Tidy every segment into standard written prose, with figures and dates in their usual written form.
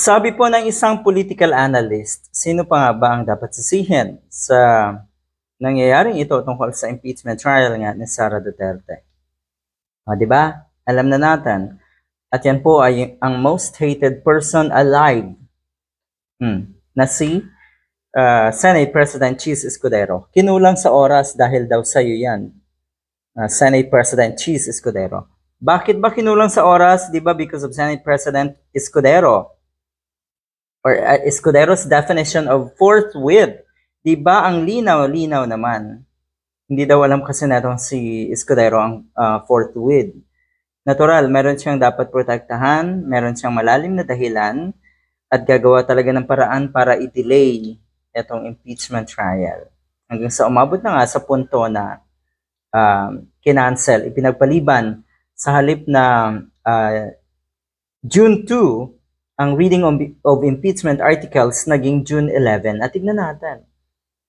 Sabi po ng isang political analyst, sino pa nga ba ang dapat sisihin sa nangyayaring ito tungkol sa impeachment trial nga ni Sara Duterte? Di ba? Alam na natin. At yan po ay ang most hated person alive na si Senate President Cheese Escudero. Kinulang sa oras dahil daw sa'yo yan, Senate President Cheese Escudero. Bakit ba kinulang sa oras? Di ba? Because of Senate President Escudero. Or Escudero's definition of forthwith. Di ba ang linaw-linaw naman? Hindi daw alam kasi natong si Escudero ang forthwith. Natural, meron siyang dapat protektahan, meron siyang malalim na dahilan, at gagawa talaga ng paraan para i-delay itong impeachment trial. Hanggang sa umabot na nga sa punto na kinancel, ipinagpaliban sa halip na June 2, ang reading of impeachment articles naging June 11. At tignan natin.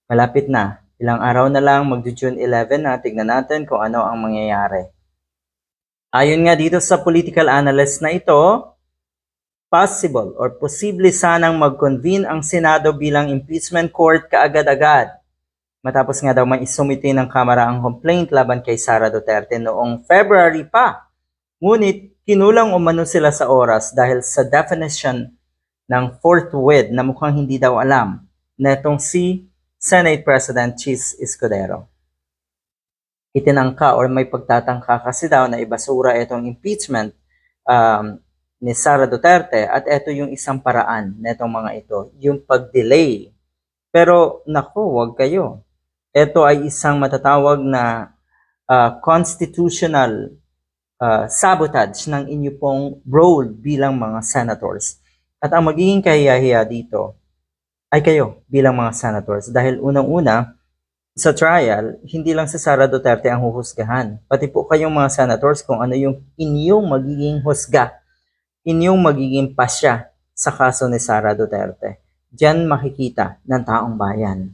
Malapit na. Ilang araw na lang mag-June 11 na. Tignan natin kung ano ang mangyayari. Ayon nga dito sa political analyst na ito, possible or posible sanang mag-convene ang Senado bilang impeachment court kaagad-agad. Matapos nga daw may isumite ng Kamara ang complaint laban kay Sara Duterte noong February pa. Ngunit kinulang umano sila sa oras dahil sa definition ng forthwith na mukhang hindi daw alam na itong si Senate President Cheese Escudero. Itinangka or may pagtatangka kasi daw na ibasura itong impeachment ni Sara Duterte at ito yung isang paraan na itong mga ito, yung pag-delay. Pero naku, wag kayo. Ito ay isang matatawag na constitutional sabotage ng inyo pong role bilang mga senators. At ang magiging kahiyahiya dito ay kayo bilang mga senators dahil unang-una sa trial, hindi lang si Sara Duterte ang huhusgahan. Pati po kayong mga senators kung ano yung inyong magiging husga, inyong magiging pasya sa kaso ni Sara Duterte. Diyan makikita ng taong bayan